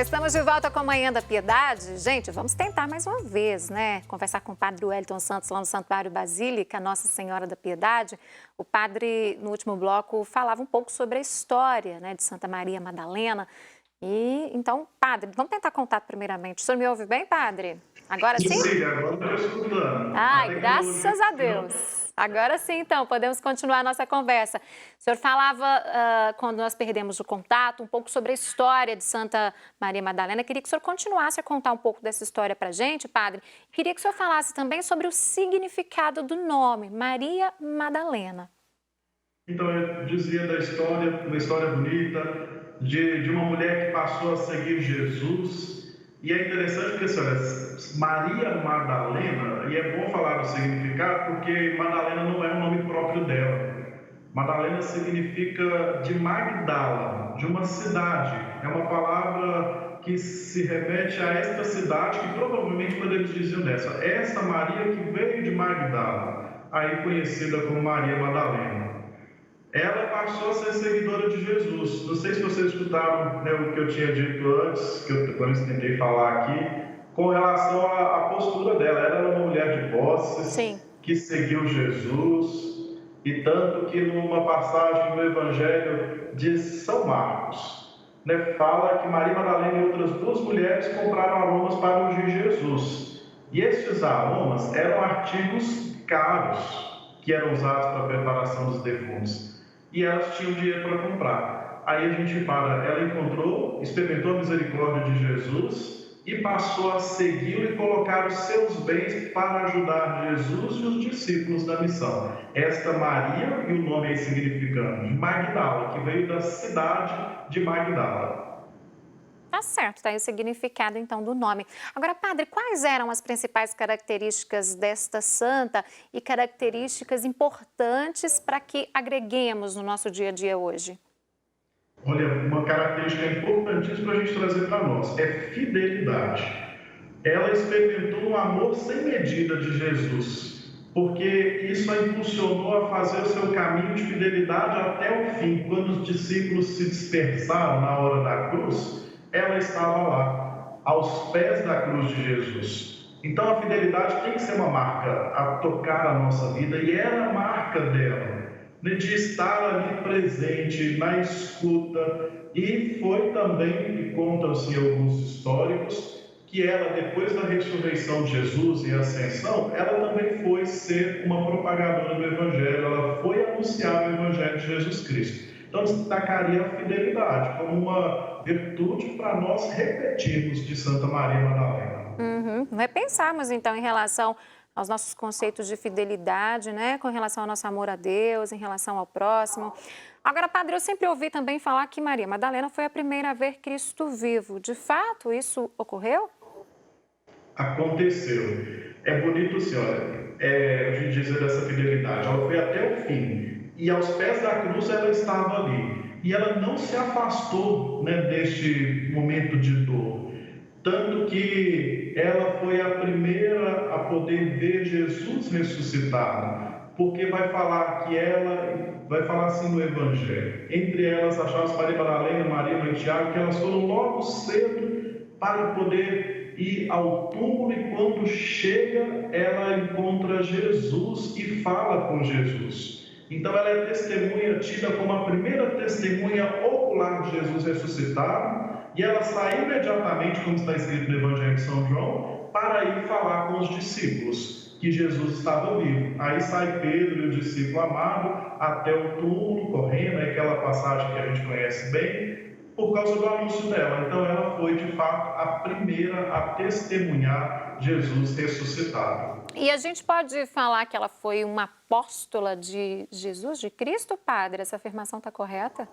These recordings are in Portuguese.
Estamos de volta com a Manhã da Piedade. Gente, vamos tentar mais uma vez, né? Conversar com o padre Wellington Santos lá no Santuário Basílica, Nossa Senhora da Piedade. O padre, no último bloco, falava um pouco sobre a história, né, de Santa Maria Madalena. E, então, padre, vamos tentar contar primeiramente. O senhor me ouve bem, padre? Agora sim? Sim, agora estou escutando. Ai, graças a Deus. Agora sim, então, podemos continuar a nossa conversa. O senhor falava, quando nós perdemos o contato, um pouco sobre a história de Santa Maria Madalena. Queria que o senhor continuasse a contar um pouco dessa história para a gente, padre. Queria que o senhor falasse também sobre o significado do nome, Maria Madalena. Então, eu dizia da história, uma história bonita, de uma mulher que passou a seguir Jesus. E é interessante porque, assim, olha, Maria Madalena, e é bom falar o significado, porque Madalena não é o nome próprio dela. Madalena significa de Magdala, de uma cidade. É uma palavra que se remete a esta cidade, que provavelmente quando eles diziam dessa, essa Maria que veio de Magdala, aí conhecida como Maria Madalena. Ela passou a ser seguidora de Jesus. Não sei se vocês escutaram, né, o que eu tinha dito antes, quando eu tentei falar aqui, com relação à postura dela. Ela era uma mulher de posses, Sim, que seguiu Jesus, e tanto que numa passagem do Evangelho de São Marcos, né, fala que Maria Madalena e outras duas mulheres compraram aromas para ungir Jesus. E estes aromas eram artigos caros, que eram usados para a preparação dos defuntos. E elas tinham dinheiro para comprar. Aí a gente para, ela encontrou, experimentou a misericórdia de Jesus e passou a segui-lo e colocar os seus bens para ajudar Jesus e os discípulos da missão. Esta Maria, e o nome aí significando, de Magdala, que veio da cidade de Magdala. tá certo, tá aí o significado então do nome. Agora, padre, quais eram as principais características desta santa e características importantes para que agreguemos no nosso dia a dia hoje? Olha, uma característica importantíssima para a gente trazer para nós é fidelidade. Ela experimentou um amor sem medida de Jesus, porque isso a impulsionou a fazer o seu caminho de fidelidade até o fim. Quando os discípulos se dispersaram na hora da cruz, ela estava lá, aos pés da cruz de Jesus. Então a fidelidade tem que ser uma marca a tocar a nossa vida, e era a marca dela, de estar ali presente, na escuta. E foi também, e contam-se alguns históricos, que ela, depois da ressurreição de Jesus e ascensão, ela também foi ser uma propagadora do Evangelho, ela foi anunciar o Evangelho de Jesus Cristo. Então, destacaria a fidelidade como uma virtude para nós repetirmos de Santa Maria Madalena. Repensarmos então em relação aos nossos conceitos de fidelidade, né, com relação ao nosso amor a Deus, em relação ao próximo. Agora, padre, eu sempre ouvi também falar que Maria Madalena foi a primeira a ver Cristo vivo. De fato, isso ocorreu? Aconteceu. É bonito, senhora, a gente dizer dessa fidelidade. Ela foi até o fim, e aos pés da cruz ela estava ali. E ela não se afastou, né, deste momento de dor. Tanto que ela foi a primeira a poder ver Jesus ressuscitado. Porque vai falar que ela, vai falar assim no Evangelho, entre elas achavam Maria Madalena, Maria, Mãe de Tiago, que elas foram logo cedo para poder ir ao túmulo, e quando chega, ela encontra Jesus e fala com Jesus. Então ela é testemunha, tida como a primeira testemunha ocular de Jesus ressuscitado, e ela sai imediatamente, como está escrito no Evangelho de São João, para ir falar com os discípulos que Jesus estava vivo. Aí sai Pedro e o discípulo amado até o túmulo, correndo, é aquela passagem que a gente conhece bem, por causa do anúncio dela. Então ela foi, de fato, a primeira a testemunhar Jesus ressuscitado. E a gente pode falar que ela foi uma apóstola de Jesus, de Cristo, padre? Essa afirmação está correta?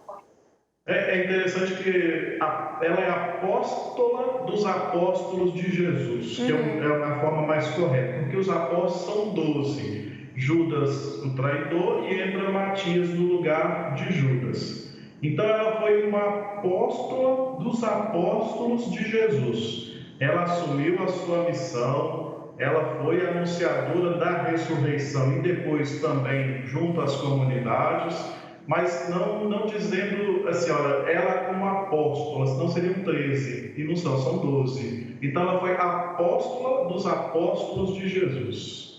É interessante que ela é apóstola dos apóstolos de Jesus, que é uma forma mais correta, porque os apóstolos são 12. Judas, o traidor, e entra Matias no lugar de Judas. Então ela foi uma apóstola dos apóstolos de Jesus. Ela assumiu a sua missão, ela foi anunciadora da ressurreição e depois também junto às comunidades. mas não dizendo assim, olha, ela como apóstola, senão seriam 13, e não são, são 12. Então ela foi apóstola dos apóstolos de Jesus.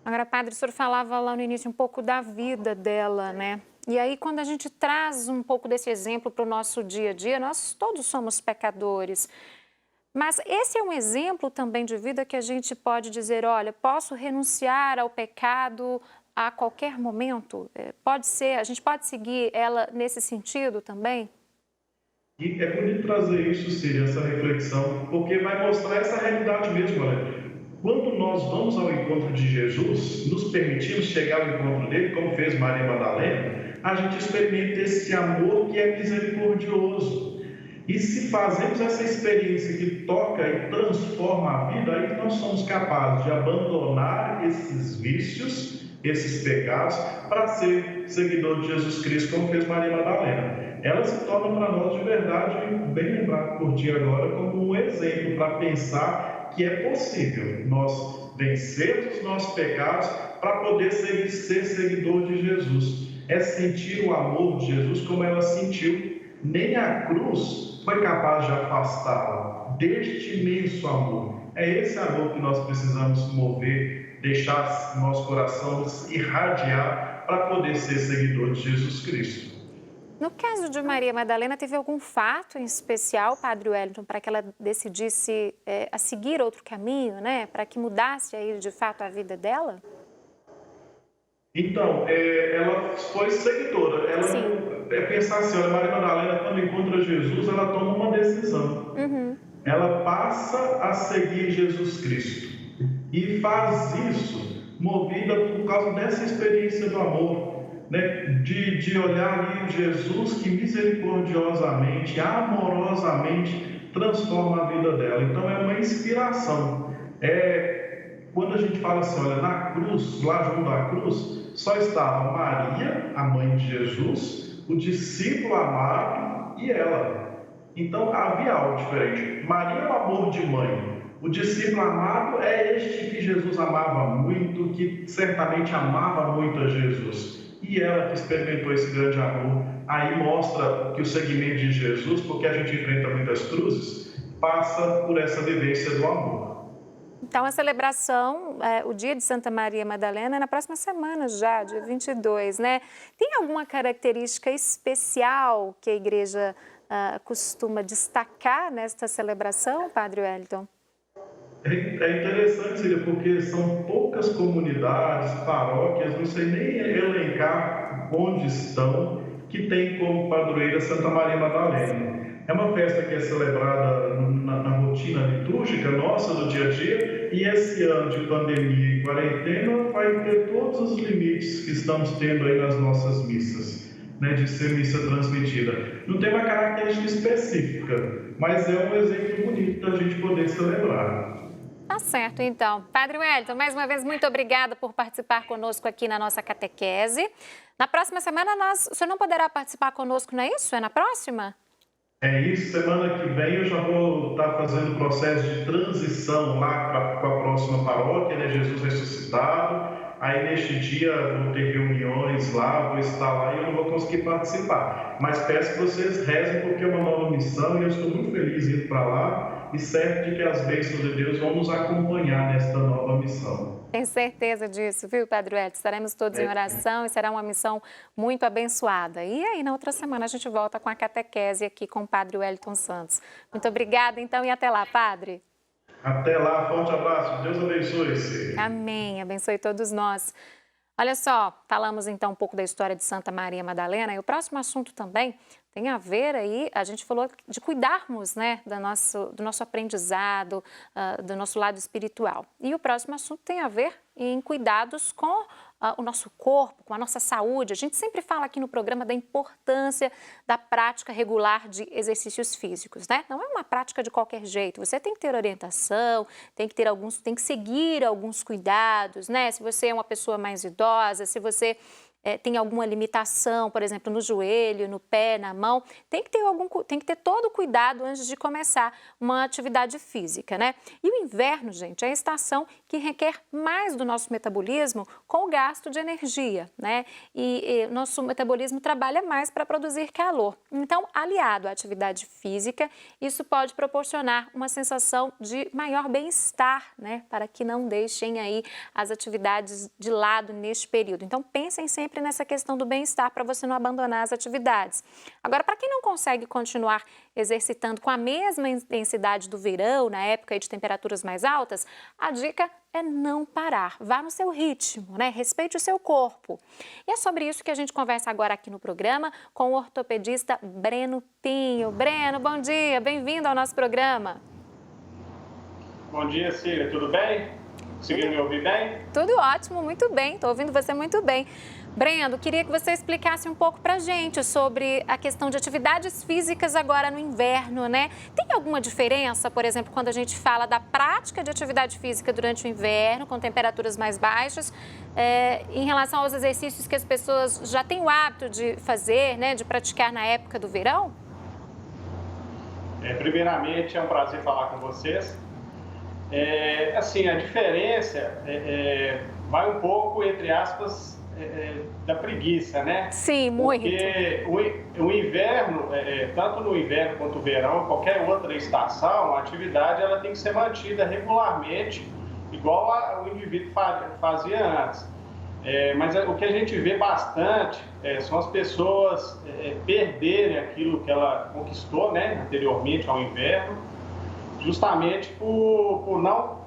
Agora, padre, o senhor falava lá no início um pouco da vida dela, né? E aí, quando a gente traz um pouco desse exemplo para o nosso dia a dia, nós todos somos pecadores. Mas esse é um exemplo também de vida que a gente pode dizer, olha, posso renunciar ao pecado a qualquer momento? Pode ser, a gente pode seguir ela nesse sentido também? E é bonito trazer isso, Cília, essa reflexão, porque vai mostrar essa realidade mesmo, olha. Quando nós vamos ao encontro de Jesus, nos permitimos chegar ao encontro dele, como fez Maria Madalena, a gente experimenta esse amor que é misericordioso. E se fazemos essa experiência que toca e transforma a vida, aí nós somos capazes de abandonar esses vícios, esses pecados, para ser seguidor de Jesus Cristo, como fez Maria Madalena. Ela se torna para nós, de verdade, bem lembrado por ti agora, como um exemplo para pensar que é possível nós vencermos os nossos pecados para poder ser seguidor de Jesus. É sentir o amor de Jesus como ela sentiu. Nem a cruz foi capaz de afastá-la deste imenso amor. É esse amor que nós precisamos mover, deixar nosso coração irradiar para poder ser seguidor de Jesus Cristo. No caso de Maria Madalena, teve algum fato em especial, Padre Wellington, para que ela decidisse a seguir outro caminho, né? Para que mudasse aí de fato a vida dela? Então, ela foi seguidora. Ela pensar assim, olha, Maria Madalena, quando encontra Jesus, ela toma uma decisão. Ela passa a seguir Jesus Cristo. E faz isso movida por causa dessa experiência do amor. Né, de olhar ali Jesus que misericordiosamente, amorosamente transforma a vida dela. Então é uma inspiração. Quando a gente fala assim, olha, na cruz, lá junto à cruz, só estava Maria, a mãe de Jesus, o discípulo amado e ela. Então havia algo diferente. Maria é o amor de mãe. O discípulo amado é este que Jesus amava muito, que certamente amava muito a Jesus. E ela que experimentou esse grande amor, aí mostra que o seguimento de Jesus, porque a gente enfrenta muitas cruzes, passa por essa vivência do amor. Então, a celebração, o dia de Santa Maria Madalena é na próxima semana já, dia 22, né? Tem alguma característica especial que a igreja costuma destacar nesta celebração, Padre Wellington? É interessante, Cília, porque são poucas comunidades, paróquias, não sei nem elencar onde estão, que tem como padroeira Santa Maria Madalena. É uma festa que é celebrada na rotina litúrgica nossa, do dia a dia, e esse ano de pandemia e quarentena vai ter todos os limites que estamos tendo aí nas nossas missas, né, de ser missa transmitida. Não tem uma característica específica, mas é um exemplo bonito da gente poder celebrar. Tá certo, então. Padre Wellington, mais uma vez, muito obrigada por participar conosco aqui na nossa catequese. Na próxima semana, o senhor não poderá participar conosco, não é isso? É na próxima? É isso, semana que vem eu já vou estar fazendo o processo de transição lá com a próxima paróquia, né, Jesus Ressuscitado. Aí neste dia vou ter reuniões lá, vou estar lá e eu não vou conseguir participar. Mas peço que vocês rezem porque é uma nova missão e eu estou muito feliz indo para lá e certo de que as bênçãos de Deus vão nos acompanhar nesta nova missão. Tenho certeza disso, viu, Padre Wellington? Estaremos todos em oração e será uma missão muito abençoada. E aí, na outra semana, a gente volta com a catequese aqui com o Padre Wellington Santos. Muito obrigada, então, e até lá, Padre. Até lá, forte abraço. Deus abençoe-se. Amém, abençoe todos nós. Olha só, falamos então um pouco da história de Santa Maria Madalena e o próximo assunto também tem a ver aí, a gente falou de cuidarmos, né, do nosso aprendizado, do nosso lado espiritual. E o próximo assunto tem a ver em cuidados com o nosso corpo, com a nossa saúde. A gente sempre fala aqui no programa da importância da prática regular de exercícios físicos, né? Não é uma prática de qualquer jeito. Você tem que ter orientação, tem que seguir alguns cuidados, né? Se você é uma pessoa mais idosa, se você tem alguma limitação, por exemplo, no joelho, no pé, na mão, tem que ter todo o cuidado antes de começar uma atividade física, né? E o inverno, gente, é a estação que requer mais do nosso metabolismo com o gasto de energia, né? E nosso metabolismo trabalha mais para produzir calor. Então, aliado à atividade física, isso pode proporcionar uma sensação de maior bem-estar, né? Para que não deixem aí as atividades de lado neste período. Então, pensem sempre nessa questão do bem-estar para você não abandonar as atividades. Agora, para quem não consegue continuar exercitando com a mesma intensidade do verão, na época de temperaturas mais altas, a dica é não parar. Vá no seu ritmo, né? Respeite o seu corpo. E é sobre isso que a gente conversa agora aqui no programa com o ortopedista Breno Pinho. Breno, bom dia, bem-vindo ao nosso programa. Bom dia, Cília, tudo bem? Conseguiu me ouvir bem? Tudo ótimo, muito bem, estou ouvindo você muito bem. Breno, queria que você explicasse um pouco para a gente sobre a questão de atividades físicas agora no inverno, né? Tem alguma diferença, por exemplo, quando a gente fala da prática de atividade física durante o inverno, com temperaturas mais baixas, em relação aos exercícios que as pessoas já têm o hábito de fazer, né, de praticar na época do verão? Primeiramente, é um prazer falar com vocês. Assim, a diferença vai um pouco, entre aspas, da preguiça, né? Sim, muito. Porque o inverno, tanto no inverno quanto no verão, qualquer outra estação, a atividade ela tem que ser mantida regularmente, igual o indivíduo fazia antes. Mas o que a gente vê bastante são as pessoas perderem aquilo que ela conquistou, né, anteriormente ao inverno, justamente por não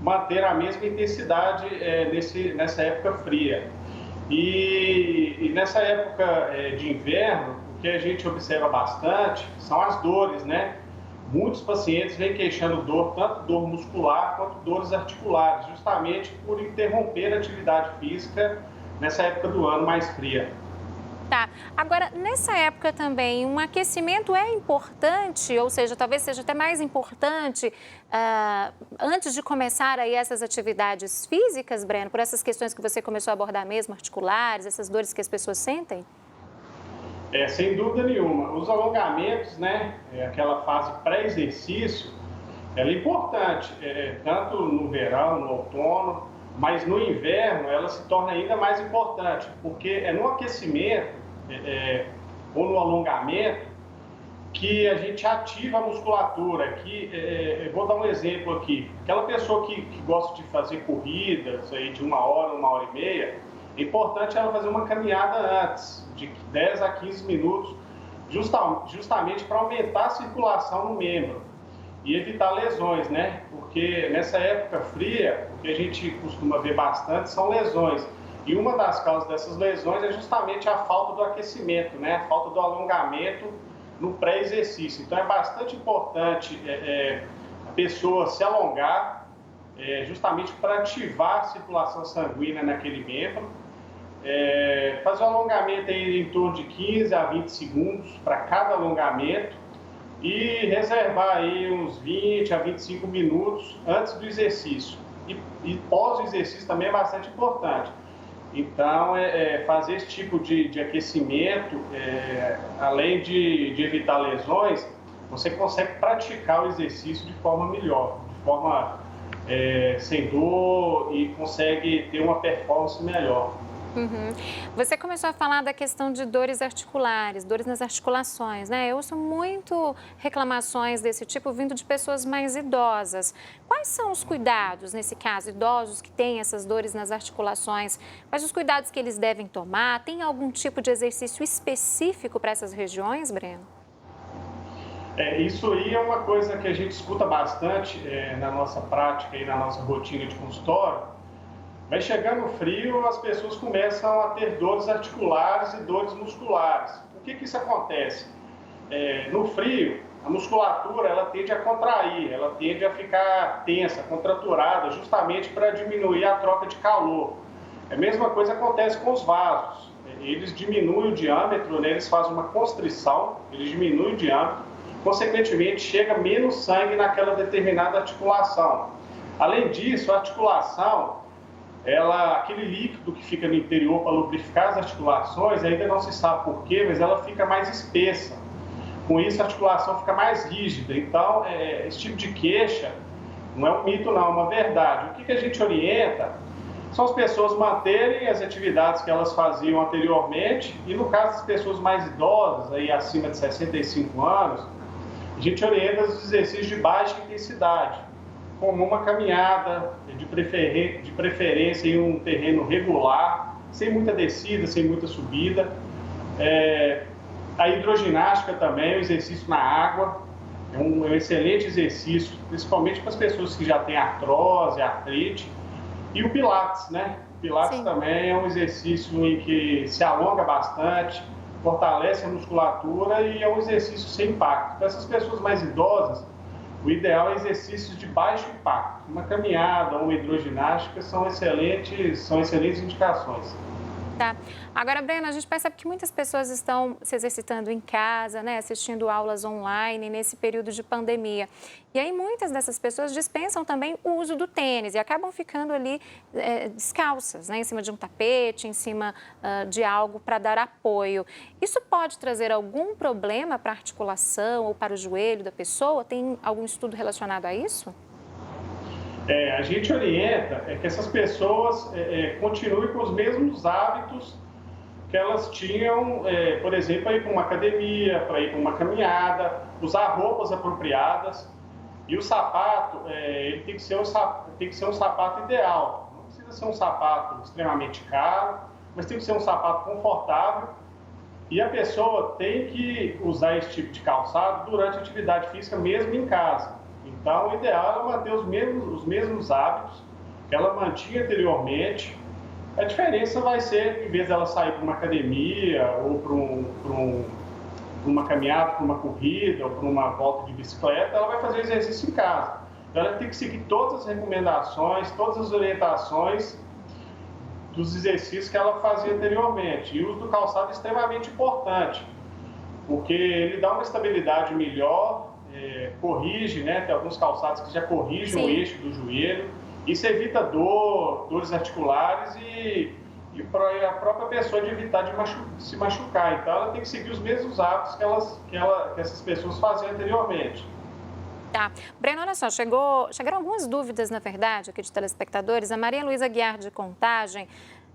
manter a mesma intensidade nessa época fria. E nessa época de inverno, o que a gente observa bastante são as dores, né? Muitos pacientes vêm queixando dor, tanto dor muscular quanto dores articulares, justamente por interromper a atividade física nessa época do ano mais fria. Tá. Agora, nessa época também, um aquecimento é importante, ou seja, talvez seja até mais importante antes de começar aí essas atividades físicas, Breno, por essas questões que você começou a abordar mesmo, articulares, essas dores que as pessoas sentem? Sem dúvida nenhuma. Os alongamentos, né, aquela fase pré-exercício, ela é importante, tanto no verão, no outono, mas no inverno ela se torna ainda mais importante, porque é no aquecimento ou no alongamento que a gente ativa a musculatura. Eu vou dar um exemplo aqui. Aquela pessoa que gosta de fazer corridas aí de 1 hora, 1 hora e meia, é importante ela fazer uma caminhada antes, de 10 a 15 minutos, justamente para aumentar a circulação no membro e evitar lesões, né? Porque nessa época fria, o que a gente costuma ver bastante são lesões. E uma das causas dessas lesões é justamente a falta do aquecimento, né? A falta do alongamento no pré-exercício. Então é bastante importante a pessoa se alongar, justamente para ativar a circulação sanguínea naquele membro. Fazer um alongamento aí em torno de 15 a 20 segundos para cada alongamento e reservar aí uns 20 a 25 minutos antes do exercício. E pós o exercício também é bastante importante. Então, fazer esse tipo de aquecimento, além de evitar lesões, você consegue praticar o exercício de forma melhor, de forma sem dor, e consegue ter uma performance melhor. Uhum. Você começou a falar da questão de dores articulares, dores nas articulações, né? Eu ouço muito reclamações desse tipo vindo de pessoas mais idosas. Quais são os cuidados, nesse caso, idosos que têm essas dores nas articulações? Quais os cuidados que eles devem tomar? Tem algum tipo de exercício específico para essas regiões, Breno? Isso aí é uma coisa que a gente escuta bastante na nossa prática e na nossa rotina de consultório. Vai chegando o frio, as pessoas começam a ter dores articulares e dores musculares. Por que isso acontece? No frio, a musculatura ela tende a contrair, ela tende a ficar tensa, contraturada, justamente para diminuir a troca de calor. A mesma coisa acontece com os vasos. Eles diminuem o diâmetro, né? Eles fazem uma constrição, eles diminuem o diâmetro, consequentemente chega menos sangue naquela determinada articulação. Além disso, a articulação aquele líquido que fica no interior para lubrificar as articulações, ainda não se sabe por quê, mas ela fica mais espessa. Com isso, a articulação fica mais rígida. Então, esse tipo de queixa não é um mito, não, é uma verdade. O que a gente orienta são as pessoas manterem as atividades que elas faziam anteriormente e, no caso das pessoas mais idosas, aí acima de 65 anos, a gente orienta os exercícios de baixa intensidade, como uma caminhada, de preferência em um terreno regular, sem muita descida, sem muita subida. A hidroginástica também, o exercício na água, é um excelente exercício, principalmente para as pessoas que já têm artrose, artrite. E o Pilates, né? O Pilates também é um exercício em que se alonga bastante, fortalece a musculatura e é um exercício sem impacto. Para essas pessoas mais idosas, o ideal é exercícios de baixo impacto. Uma caminhada ou uma hidroginástica são excelentes indicações. Tá. Agora, Breno, a gente percebe que muitas pessoas estão se exercitando em casa, né, assistindo aulas online nesse período de pandemia. E aí muitas dessas pessoas dispensam também o uso do tênis e acabam ficando ali descalças, né, em cima de um tapete, em cima de algo para dar apoio. Isso pode trazer algum problema para a articulação ou para o joelho da pessoa? Tem algum estudo relacionado a isso? A gente orienta que essas pessoas continuem com os mesmos hábitos que elas tinham, por exemplo, para ir para uma academia, para ir para uma caminhada, usar roupas apropriadas. E o sapato, ele tem que ser um sapato ideal. Não precisa ser um sapato extremamente caro, mas tem que ser um sapato confortável. E a pessoa tem que usar esse tipo de calçado durante a atividade física, mesmo em casa. Então, o ideal é manter os mesmos hábitos que ela mantinha anteriormente. A diferença vai ser, em vez dela sair para uma academia ou para uma caminhada, para uma corrida ou para uma volta de bicicleta, ela vai fazer exercício em casa. Então, ela tem que seguir todas as recomendações, todas as orientações dos exercícios que ela fazia anteriormente. E o uso do calçado é extremamente importante, porque ele dá uma estabilidade melhor, corrige, né? Tem alguns calçados que já corrigem o eixo do joelho. Isso evita dores articulares e a própria pessoa de evitar de se machucar. Então, ela tem que seguir os mesmos hábitos que essas pessoas faziam anteriormente. Tá. Breno, olha só, chegaram algumas dúvidas, na verdade, aqui de telespectadores. A Maria Luísa Guiar, de Contagem,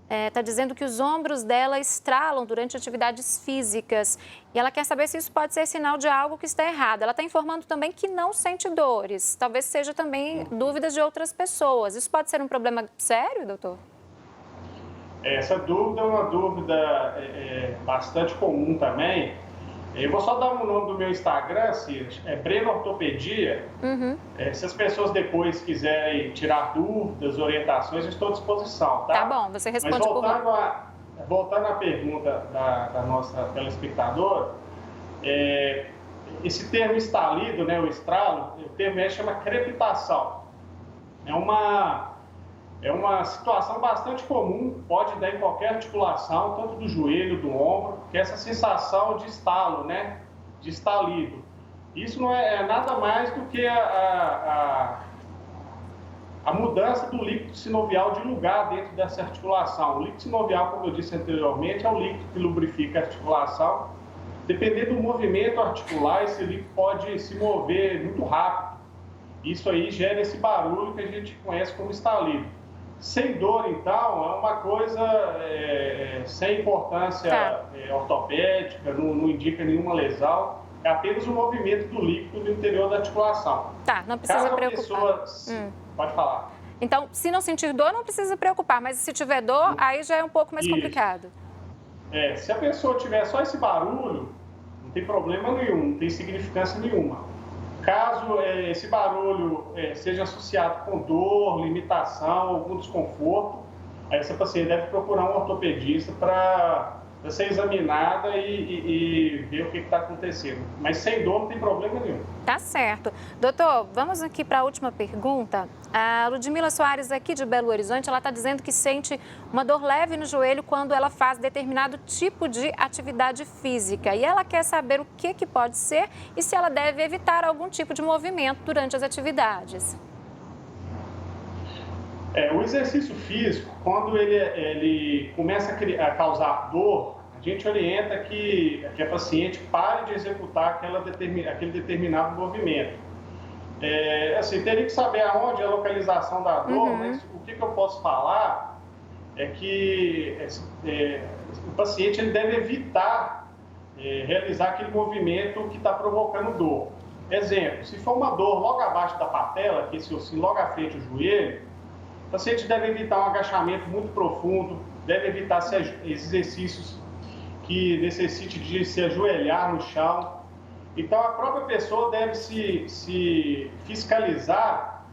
está dizendo que os ombros dela estralam durante atividades físicas e ela quer saber se isso pode ser sinal de algo que está errado. Ela está informando também que não sente dores. Talvez seja também dúvidas de outras pessoas. Isso pode ser um problema sério, doutor? Essa dúvida é uma dúvida bastante comum também. Eu vou só dar o nome do meu Instagram, Cira, Breno Ortopedia. Se as pessoas depois quiserem tirar dúvidas, orientações, eu estou à disposição, tá? Tá bom, você responde por lá. Voltando à pergunta da nossa telespectadora, esse termo estalido, né, o estralo, o termo chama crepitação. É uma situação bastante comum, pode dar em qualquer articulação, tanto do joelho, do ombro, que é essa sensação de estalo, né? De estalido. Isso não é nada mais do que a mudança do líquido sinovial de lugar dentro dessa articulação. O líquido sinovial, como eu disse anteriormente, é o líquido que lubrifica a articulação. Dependendo do movimento articular, esse líquido pode se mover muito rápido. Isso aí gera esse barulho que a gente conhece como estalido. Sem dor, então, é uma coisa sem importância ortopédica, não indica nenhuma lesão, é apenas o movimento do líquido no interior da articulação. Tá, não precisa preocupar. Pode falar. Então, se não sentir dor, não precisa preocupar, mas se tiver dor, aí já é um pouco mais complicado. Se a pessoa tiver só esse barulho, não tem problema nenhum, não tem significância nenhuma. Caso esse barulho seja associado com dor, limitação, algum desconforto, aí essa paciente deve procurar um ortopedista para ser examinada e ver o que está acontecendo. Mas sem dor não tem problema nenhum. Tá certo. Doutor, vamos aqui para a última pergunta. A Ludmila Soares, aqui de Belo Horizonte, ela está dizendo que sente uma dor leve no joelho quando ela faz determinado tipo de atividade física. E ela quer saber o que pode ser e se ela deve evitar algum tipo de movimento durante as atividades. É, O exercício físico, quando ele começa a causar dor, a gente orienta que a paciente pare de executar aquele determinado movimento. Assim, teria que saber aonde é a localização da dor, mas o que eu posso falar é que o paciente ele deve evitar realizar aquele movimento que está provocando dor. Exemplo, se for uma dor logo abaixo da patela, que é logo à frente do joelho, o paciente deve evitar um agachamento muito profundo, deve evitar exercícios que necessite de se ajoelhar no chão. Então, a própria pessoa deve se fiscalizar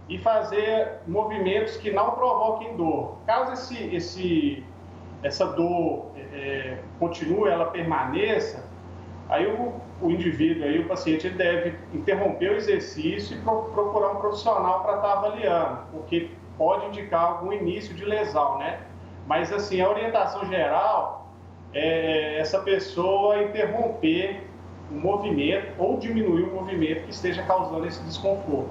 e fazer movimentos que não provoquem dor. Caso essa dor continue, ela permaneça, aí o indivíduo, aí o paciente, ele deve interromper o exercício e procurar um profissional para estar avaliando, porque pode indicar algum início de lesão, né? Mas, assim, a orientação geral é essa pessoa interromper o movimento ou diminuir o movimento que esteja causando esse desconforto.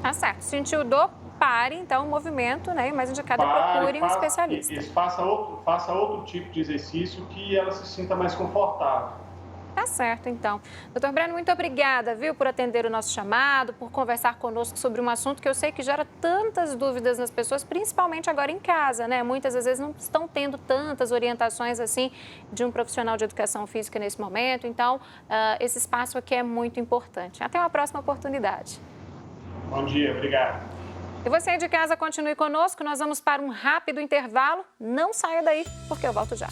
Tá certo. Sentiu dor, pare, então, o movimento, né? Mais indicado, procure um especialista. Faça outro tipo de exercício que ela se sinta mais confortável. Tá certo, então. Doutor Breno, muito obrigada, viu, por atender o nosso chamado, por conversar conosco sobre um assunto que eu sei que gera tantas dúvidas nas pessoas, principalmente agora em casa, né? Muitas vezes não estão tendo tantas orientações assim de um profissional de educação física nesse momento. Então, esse espaço aqui é muito importante. Até uma próxima oportunidade. Bom dia, obrigado. E você aí de casa, continue conosco. Nós vamos para um rápido intervalo. Não saia daí, porque eu volto já.